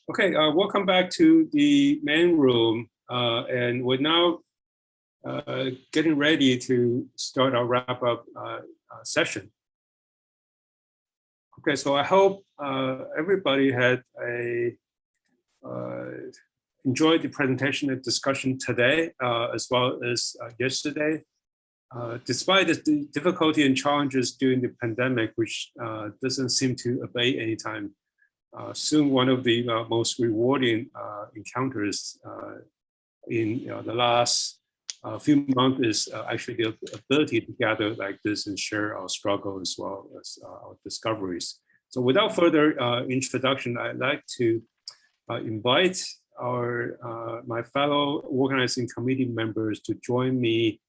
Okay, welcome back to the main room, and we're now getting ready to start our wrap-up session. Okay, so I hope everybody had enjoyed the presentation and discussion today, as well as yesterday. Despite the difficulty and challenges during the pandemic, which doesn't seem to abate anytime soon, one of the most rewarding encounters in the last few months is actually the ability to gather like this and share our struggle as well as our discoveries. So without further introduction, I'd like to invite my fellow organizing committee members to join me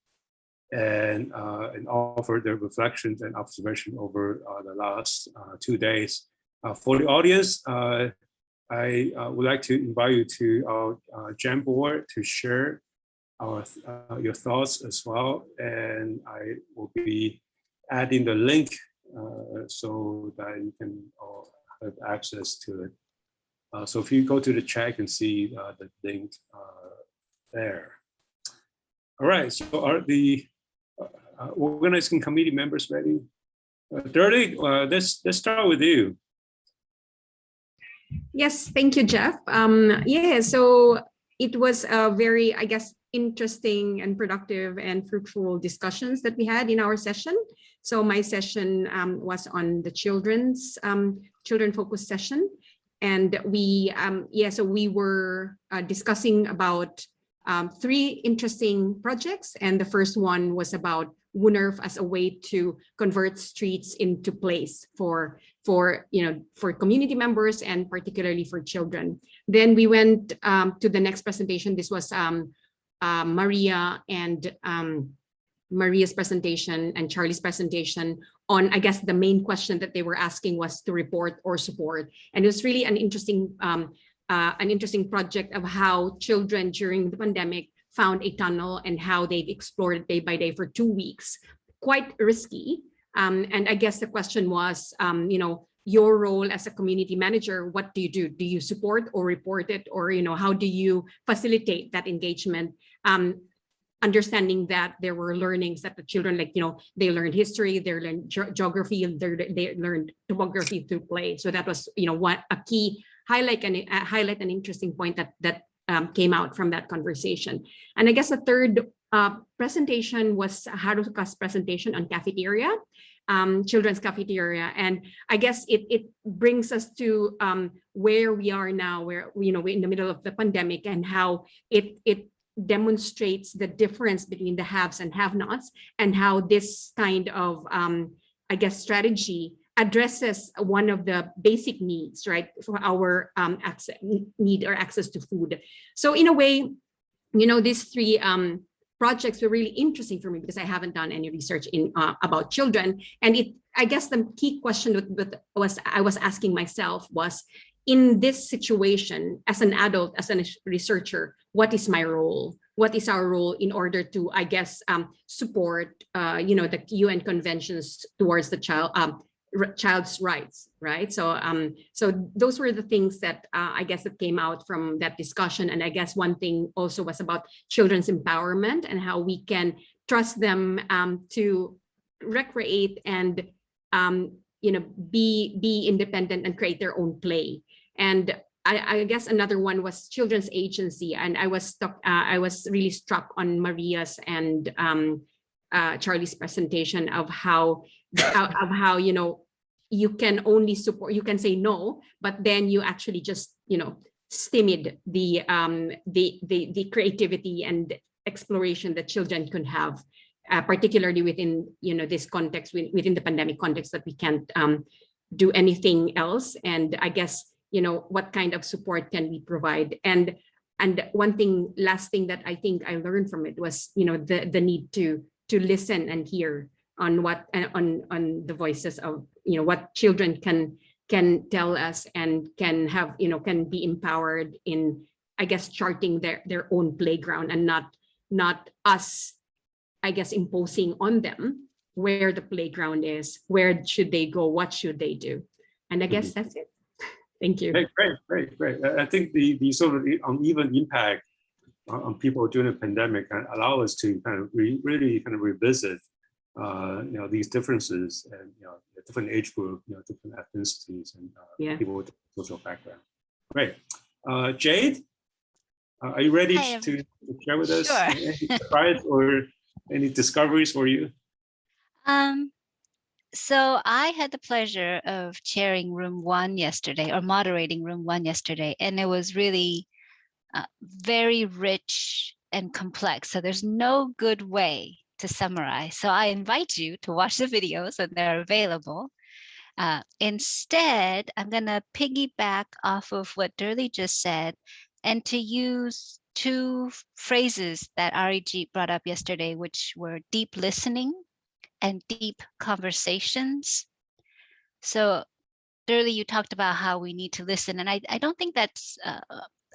and offer their reflections and observation over the last 2 days. For the audience, I would like to invite you to our Jamboard to share your thoughts as well, and I will be adding the link so that you can all have access to it. So if you go to the chat, you can see the link there. All right, so are the organizing committee members ready? Dirty, let's start with you. Yes, thank you, Jeff. Yeah, so it was a very, I guess, interesting and productive and fruitful discussions that we had in our session. So my session was on the children-focused session. And we, so we were discussing about 3 interesting projects. And the first one was about WUNERF as a way to convert streets into place for community members and particularly for children. Then we went to the next presentation. This was Maria and Maria's presentation and Charlie's presentation on, I guess, the main question that they were asking was to report or support. And it was really an interesting project of how children during the pandemic found a tunnel and how they've explored it day by day for 2 weeks. Quite risky. And I guess the question was, your role as a community manager, what do you do? Do you support or report it? Or, how do you facilitate that engagement? Understanding that there were learnings that the children, they learned history, they learned geography, they learned topography through play. So that was, a key highlight an interesting point that came out from that conversation. And I guess the third presentation was Haruka's presentation on cafeteria, children's cafeteria. And I guess it brings us to where we are now, where, we're in the middle of the pandemic, and how it demonstrates the difference between the haves and have-nots, and how this kind of, I guess, strategy addresses one of the basic needs, right, for our access to food. So in a way, these 3 projects were really interesting for me because I haven't done any research about children. And I guess the key question I was asking myself was, in this situation, as an adult, as a researcher, what is my role? What is our role in order to, I guess, support, the UN conventions towards the child's rights, right? So, so those were the things that I guess that came out from that discussion. And I guess one thing also was about children's empowerment and how we can trust them to recreate and be independent and create their own play. And I guess another one was children's agency, and I was really struck on Maria's and Charlie's presentation of how you can only support, you can say no, but then you actually just stimulate the creativity and exploration that children could have, particularly within this context, within the pandemic context, that we can't do anything else. And I guess what kind of support can we provide? And last thing that I think I learned from it was the need to listen and hear on the voices of what children can tell us, and can have can be empowered in, I guess, charting their own playground, and not us, I guess, imposing on them where the playground is, where should they go, what should they do. And I guess that's it. Thank you. Great. I think the sort of uneven impact on people during the pandemic allow us to kind of really kind of revisit these differences and different age group, different ethnicities and people with social background. Great. Jade, are you ready to share with us any surprise or any discoveries for you? So I had the pleasure of chairing room 1 yesterday, or moderating room 1 yesterday, and it was really very rich and complex. So there's no good way to summarize. So I invite you to watch the videos, and they're available. Instead, I'm going to piggyback off of what Durley just said, and to use 2 phrases that Arijit brought up yesterday, which were deep listening and deep conversations. So Durley, you talked about how we need to listen, and I don't think that's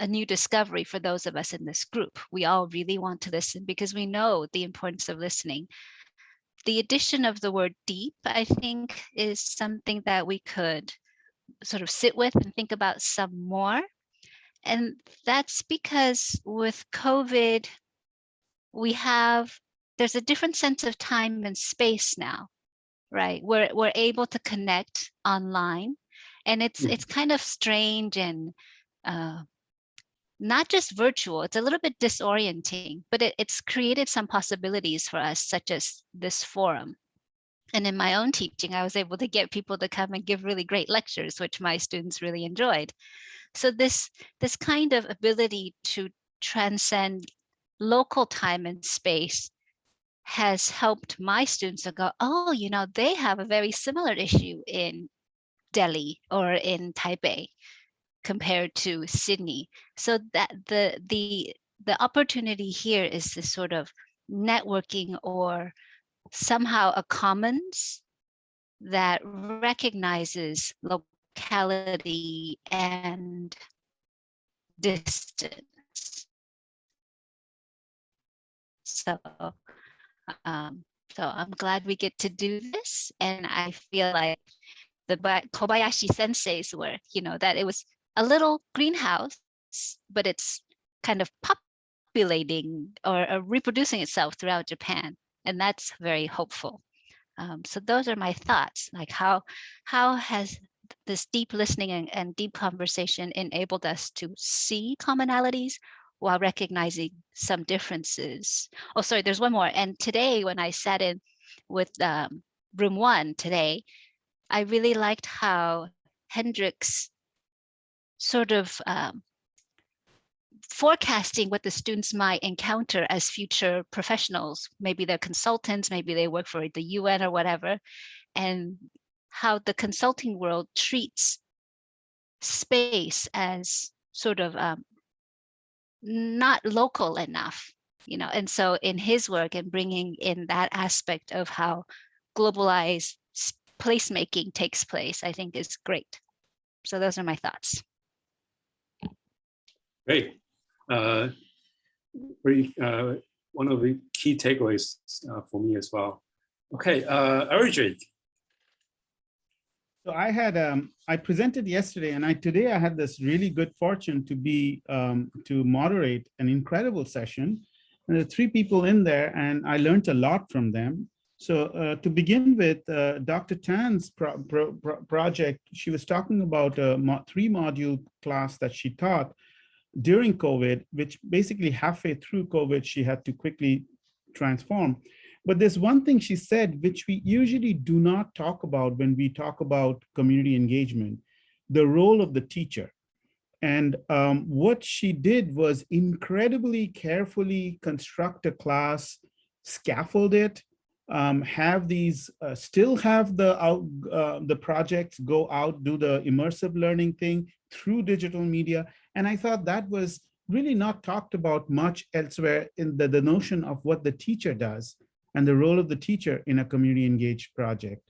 a new discovery for those of us in this group. We all really want to listen because we know the importance of listening. The addition of the word deep, I think, is something that we could sort of sit with and think about some more. And that's because with COVID, there's a different sense of time and space now, right? We're able to connect online, and it's kind of strange and not just virtual. It's a little bit disorienting, but it's created some possibilities for us, such as this forum. And in my own teaching, I was able to get people to come and give really great lectures, which my students really enjoyed. So this kind of ability to transcend local time and space has helped my students to go, oh, they have a very similar issue in Delhi or in Taipei compared to Sydney. So that the opportunity here is this sort of networking or somehow a commons that recognizes locality and distance. So I'm glad we get to do this, and I feel like the Kobayashi sensei's work, that it was a little greenhouse, but it's kind of populating or reproducing itself throughout Japan, and that's very hopeful. So those are my thoughts, like how has this deep listening and deep conversation enabled us to see commonalities while recognizing some differences. Oh, sorry, there's one more. And today, when I sat in with room 1 today, I really liked how Hendrik's sort of forecasting what the students might encounter as future professionals. Maybe they're consultants, maybe they work for the UN or whatever, and how the consulting world treats space as sort of not local enough, and so in his work and bringing in that aspect of how globalized placemaking takes place, I think is great. So those are my thoughts. Great. One of the key takeaways for me as well. Okay, Arijit. So I presented yesterday, and today I had this really good fortune to moderate an incredible session. And there are 3 people in there, and I learned a lot from them. So to begin with, Dr. Tan's project, she was talking about a 3-module class that she taught during COVID, which basically halfway through COVID, she had to quickly transform. But there's one thing she said, which we usually do not talk about when we talk about community engagement, the role of the teacher. And what she did was incredibly carefully construct a class, scaffold it, have these, still have the projects go out, do the immersive learning thing through digital media. And I thought that was really not talked about much elsewhere in the notion of what the teacher does and the role of the teacher in a community engaged project.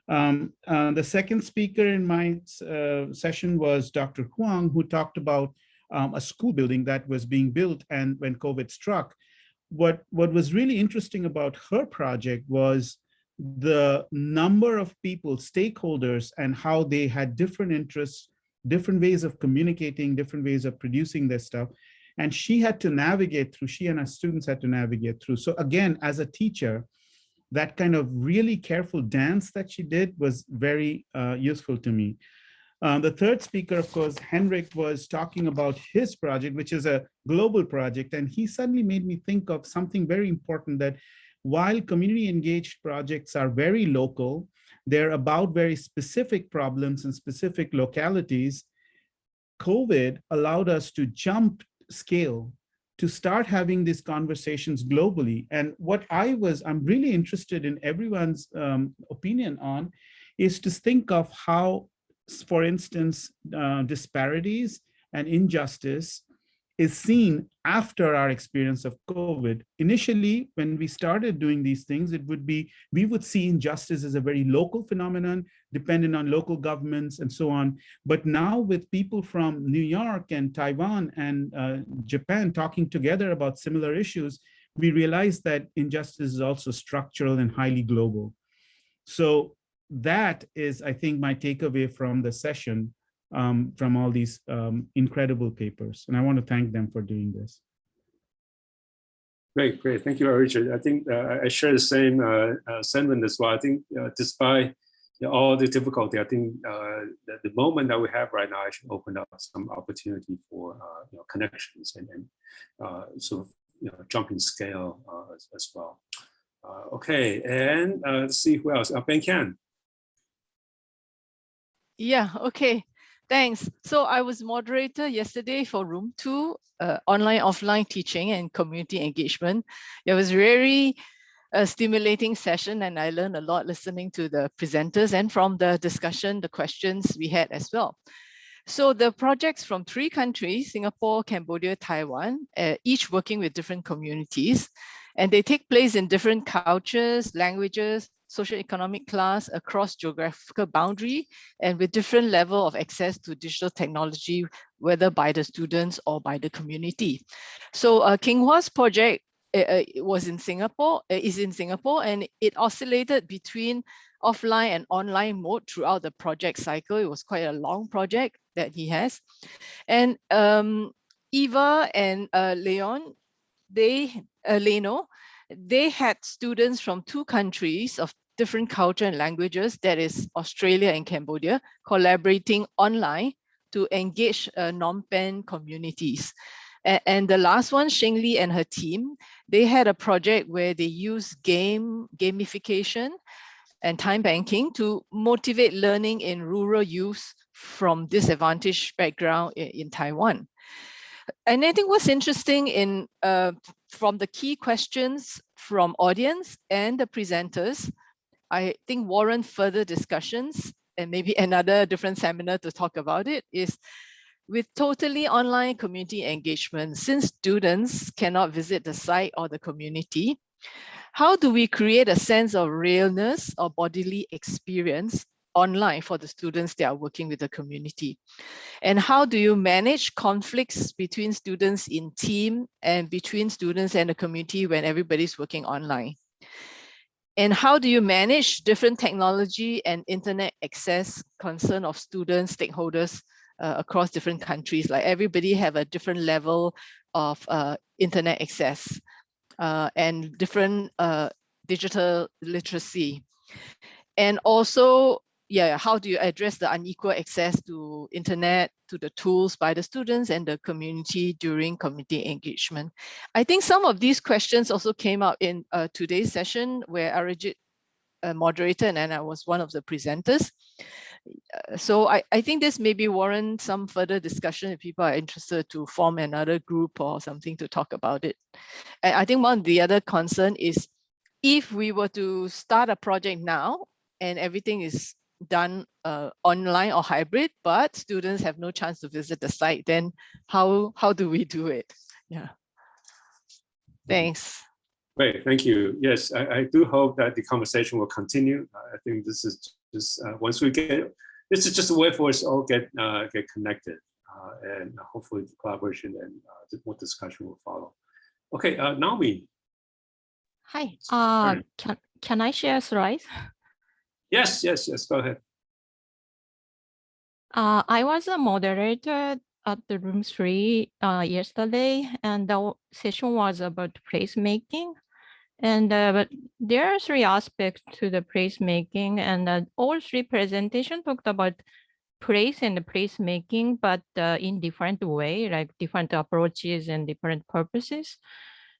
The second speaker in my session was Dr. Huang, who talked about a school building that was being built, and when COVID struck, what was really interesting about her project was the number of people, stakeholders, and how they had different interests different ways of communicating, different ways of producing their stuff. And she had to navigate through, she and her students had to navigate through. So again, as a teacher, that kind of really careful dance that she did was very useful to me. The third speaker, of course, Henrik, was talking about his project, which is a global project. And he suddenly made me think of something very important, that while community engaged projects are very local, they're about very specific problems in specific localities. COVID allowed us to jump scale to start having these conversations globally. And what I'm really interested in everyone's opinion on is to think of how, for instance, disparities and injustice is seen after our experience of COVID. Initially, when we started doing these things, we would see injustice as a very local phenomenon, dependent on local governments and so on. But now with people from New York and Taiwan and Japan talking together about similar issues, we realize that injustice is also structural and highly global. So that is, I think, my takeaway from the session, from all these incredible papers. And I want to thank them for doing this. Great. Thank you, Richard. I think I share the same sentiment as well. I think despite all the difficulty, I think the moment that we have right now should open up some opportunity for connections and sort of jumping scale as well. Okay, and let's see who else. Ben Can. Yeah, okay. Thanks. So I was moderator yesterday for Room 2, online, offline teaching and community engagement. It was very stimulating session, and I learned a lot listening to the presenters and from the discussion, the questions we had as well. So the projects from 3 countries, Singapore, Cambodia, Taiwan, each working with different communities, and they take place in different cultures, languages, socioeconomic class, across geographical boundary, and with different level of access to digital technology, whether by the students or by the community. So King Hua's project is in Singapore, and it oscillated between offline and online mode throughout the project cycle. It was quite a long project that he has. And Eva and Leno, they had students from 2 countries of different culture and languages, that is Australia and Cambodia, collaborating online to engage Phnom Penh communities. And the last one, Sheng Li and her team, they had a project where they use gamification and time banking to motivate learning in rural youth from disadvantaged background in Taiwan. And I think what's interesting in from the key questions from audience and the presenters, I think warrant further discussions and maybe another different seminar to talk about it, is with totally online community engagement, since students cannot visit the site or the community, how do we create a sense of realness or bodily experience online for the students that are working with the community? And how do you manage conflicts between students in team and between students and the community when everybody's working online? And how do you manage different technology and internet access concern of students, stakeholders across different countries? Like everybody have a different level of internet access and different digital literacy. And also, how do you address the unequal access to internet, to the tools by the students and the community during community engagement? I think some of these questions also came out in today's session where Arijit moderated and I was one of the presenters. So I think this maybe warrant some further discussion if people are interested to form another group or something to talk about it. And I think one of the other concern is if we were to start a project now and everything is done online or hybrid, but students have no chance to visit the site, then how do we do it? Yeah. Thanks. Great, thank you. Yes, I do hope that the conversation will continue. I think this is just once we get, this is just a way for us all get connected, and hopefully the collaboration and more discussion will follow. Okay, Naomi. Hi. Can I share slides? Yes. Go ahead. I was a moderator at the room 3 yesterday, and the session was about placemaking. And but there are 3 aspects to the placemaking, and all 3 presentations talked about place and placemaking, but in different way, like different approaches and different purposes.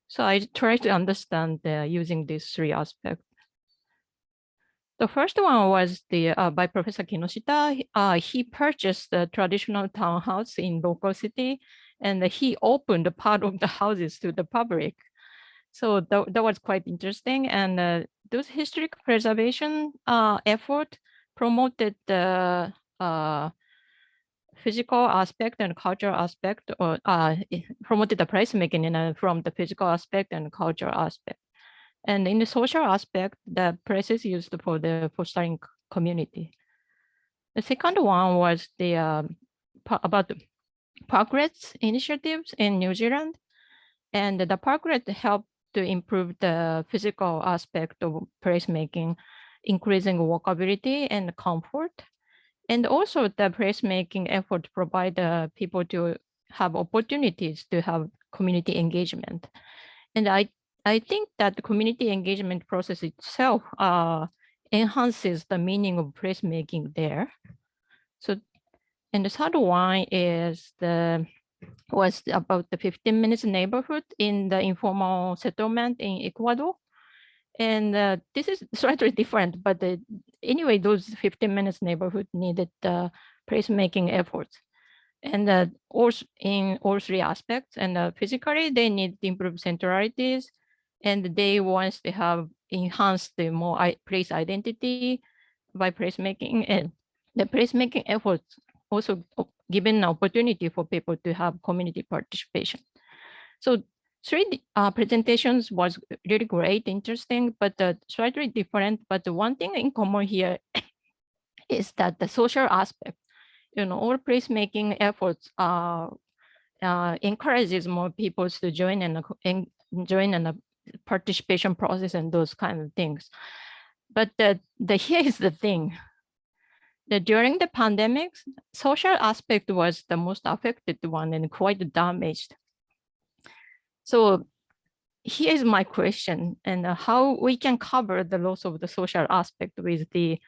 So I try to understand using these 3 aspects. The first one was by Professor Kinoshita. He purchased a traditional townhouse in local city, and he opened a part of the houses to the public. So that was quite interesting. And those historic preservation effort promoted the physical aspect and cultural aspect, or promoted the placemaking from the physical aspect and cultural aspect. And in the social aspect, the press is used for the fostering community. The second one was about the progress initiatives in New Zealand. And the progress helped to improve the physical aspect of placemaking, increasing walkability and comfort. And also the placemaking effort provide people to have opportunities to have community engagement. And I think that the community engagement process itself enhances the meaning of placemaking there. So, and the third one was about the 15 minutes neighborhood in the informal settlement in Ecuador. And this is slightly different, but anyway, those 15 minutes neighborhood needed placemaking efforts. And also in all 3 aspects, and physically they need to improve centralities, and they want to have enhanced the more place identity by placemaking, and the placemaking efforts also given an opportunity for people to have community participation. So 3 presentations was really great, interesting, but slightly different. But the one thing in common here is that the social aspect, all placemaking efforts encourages more people to join and join in the participation process and those kind of things. But here is the thing. That during the pandemic, social aspect was the most affected one and quite damaged. So here's my question, and how we can cover the loss of the social aspect with the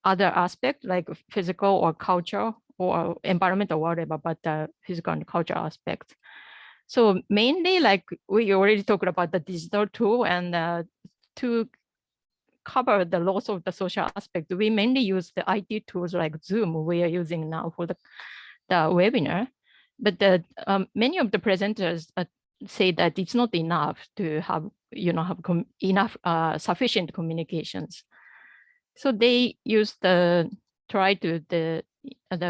other aspect like physical or cultural or environmental, whatever, but the physical and cultural aspects. So mainly, like we already talked about the digital tool, and to cover the loss of the social aspect, we mainly use the IT tools like Zoom we are using now for the webinar. But many of the presenters say that it's not enough to have enough sufficient communications. So they use the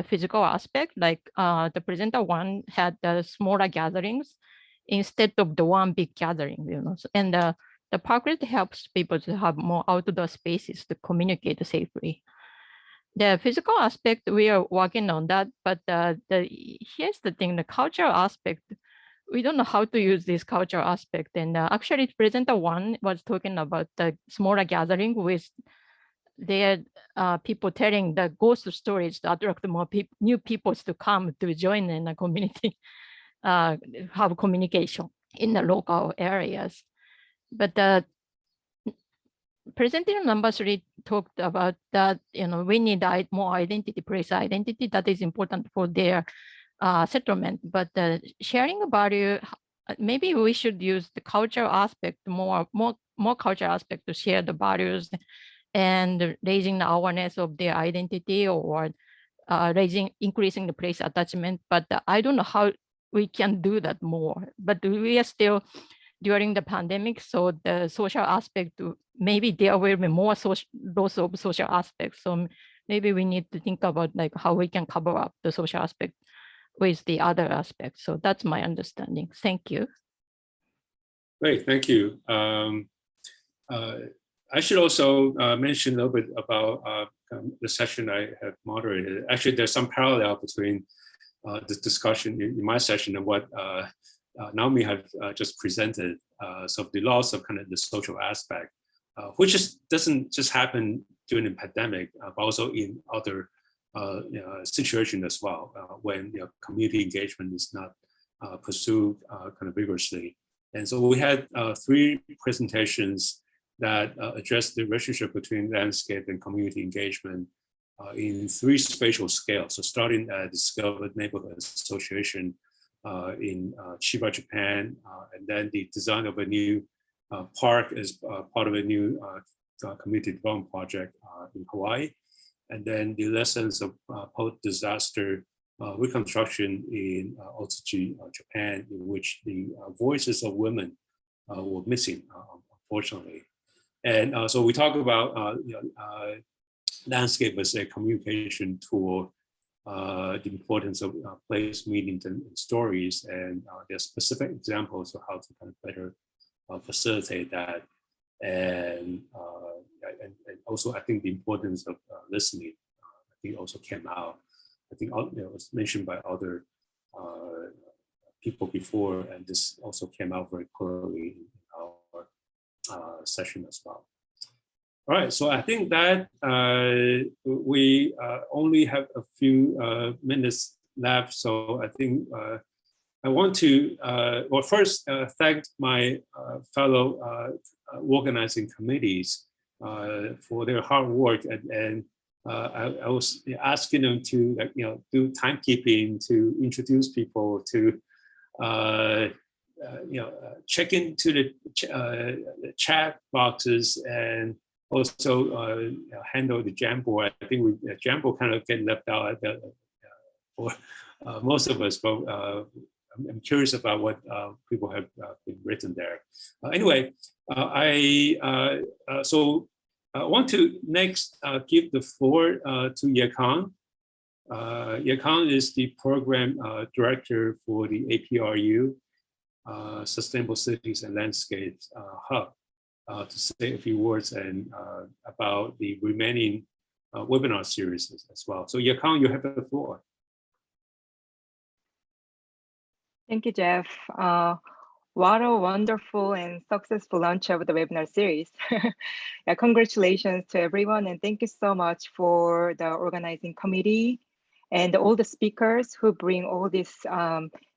physical aspect, like the presenter one had the smaller gatherings instead of the one big gathering, and the progress helps people to have more outdoor spaces to communicate safely. The physical aspect, we are working on that, but here's the thing, the cultural aspect, we don't know how to use this cultural aspect. And actually, presenter one was talking about the smaller gathering with their people telling the ghost stories to attract more new people to come to join in a community, have communication in the local areas. But the presenter number 3 talked about that, we need more identity, place identity that is important for their settlement. But sharing value, maybe we should use the cultural aspect, more cultural aspect to share the values and raising the awareness of their identity, or increasing the place attachment. But I don't know how we can do that more. But we are still during the pandemic, so the social aspect, maybe there will be more loss of social aspects. So maybe we need to think about like how we can cover up the social aspect with the other aspects. So that's my understanding. Thank you. Great, thank you. I should also mention a little bit about the session I have moderated. Actually, there's some parallel between this discussion in my session and what Naomi have just presented. So the loss of kind of the social aspect, which doesn't just happen during the pandemic, but also in other situation as well when community engagement is not pursued kind of vigorously. And so we had 3 presentations that addressed the relationship between landscape and community engagement in 3 spatial scales. So starting at the Discovered Neighborhood Association in Chiba, Japan, and then the design of a new park as part of a new community development project in Hawaii, and then the lessons of post-disaster reconstruction in Otsuchi, Japan, in which the voices of women were missing, unfortunately. And so we talk about landscape as a communication tool, the importance of place, meetings, and stories, and there are specific examples of how to kind of better facilitate that, and also I think the importance of listening. I think also came out. I think it was mentioned by other people before, and this also came out very clearly in our session as well. All right, so I think that we only have a few minutes left, so I think I want to, well, first thank my fellow organizing committees for their hard work, and I was asking them to do timekeeping, to introduce people, to check into the chat boxes, and also handle the Jamboard. I think Jamboard kind of get left out for most of us, but I'm curious about what people have been written there. Anyway, I want to next give the floor to Yekan. Yekan is the program director for the APRU Sustainable Cities and Landscapes Hub, to say a few words and about the remaining webinar series as well. So Yekan, you have the floor. Thank you, Jeff. What a wonderful and successful launch of the webinar series. Yeah, congratulations to everyone, and thank you so much for the organizing committee and all the speakers who bring all these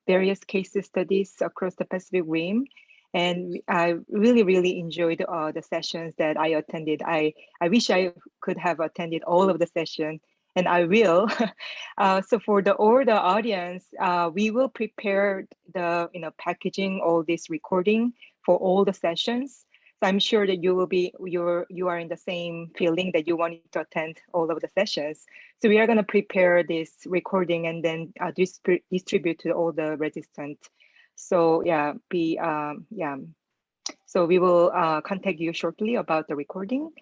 various case studies across the Pacific Rim. And I really enjoyed the sessions that I attended. I wish I could have attended all of the sessions, and I will. So for all the audience, we will prepare the packaging all this recording for all the sessions. So I'm sure that you are in the same feeling that you wanted to attend all of the sessions. So we are going to prepare this recording and then distribute to all the registrants. So yeah, so we will contact you shortly about the recording.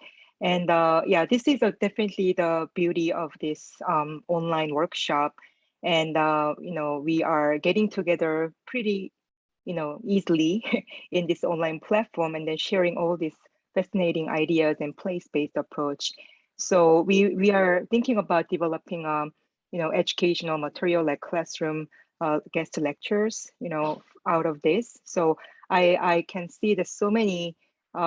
And yeah, this is definitely the beauty of this online workshop. And we are getting together pretty easily in this online platform, and then sharing all these fascinating ideas and place-based approach. So we are thinking about developing educational material like classroom guest lectures out of this. So I can see there's so many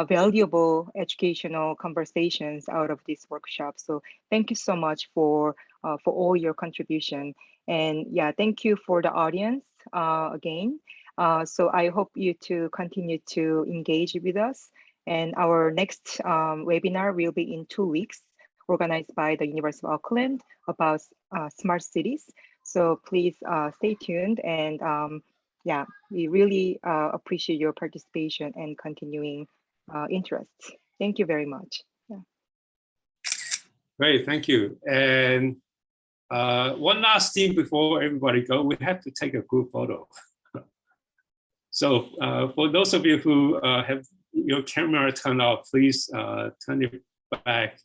valuable educational conversations out of this workshop. So thank you so much for all your contribution. And yeah, thank you for the audience again. So I hope you to continue to engage with us. And our next webinar will be in 2 weeks, organized by the University of Auckland about smart cities. So please stay tuned, and yeah, we really appreciate your participation and continuing interest. Thank you very much. Yeah. Great, thank you. And one last thing before everybody go, we have to take a group photo. So for those of you who have your camera turned off, please turn it back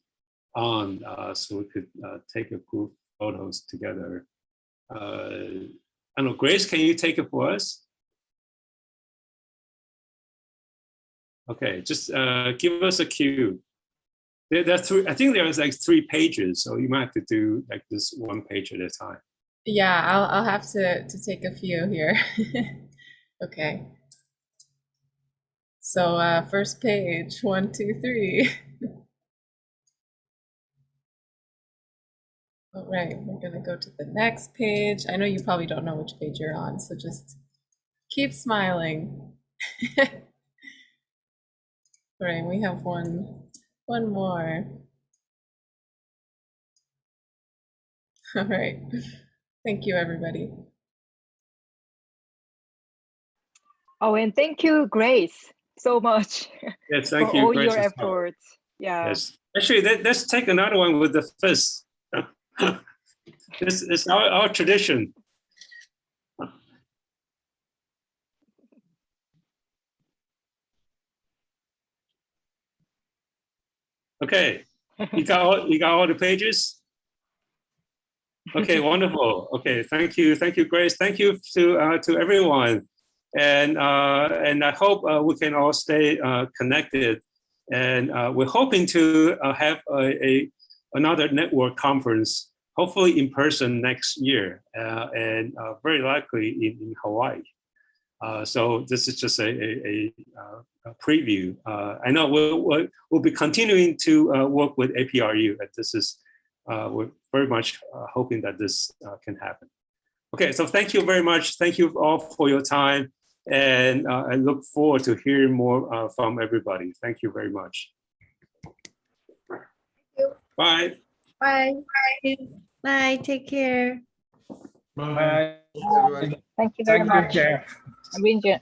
on so we could take a group photos together. I don't know, Grace, can you take it for us? Okay, just give us a cue. That's three. I think there's like 3 pages, so you might have to do like this 1 page at a time. Yeah, I'll have to take a few here. Okay. So first page, 1, 2, 3. All right, we're gonna go to the next page. I know you probably don't know which page you're on, so just keep smiling. All right, we have one more. All right, thank you, everybody. Oh, and thank you, Grace, so much Yes, for thank you, all Grace, your as well. efforts. Yeah. Yes. Actually, let's take another one with the fist. This is our tradition. Okay, you got all the pages? Okay, wonderful. Okay, thank you, Grace. Thank you to everyone, and I hope we can all stay connected. And we're hoping to have another network conference, hopefully in person next year, and very likely in Hawaii. So this is just a preview. I know we'll be continuing to work with APRU. This is we're very much hoping that this can happen. Okay, so thank you very much. Thank you all for your time, and I look forward to hearing more from everybody. Thank you very much. Thank you. Bye. Bye. Bye. Take care. Bye. Everybody. Thank you very much. Jeff. Thank you.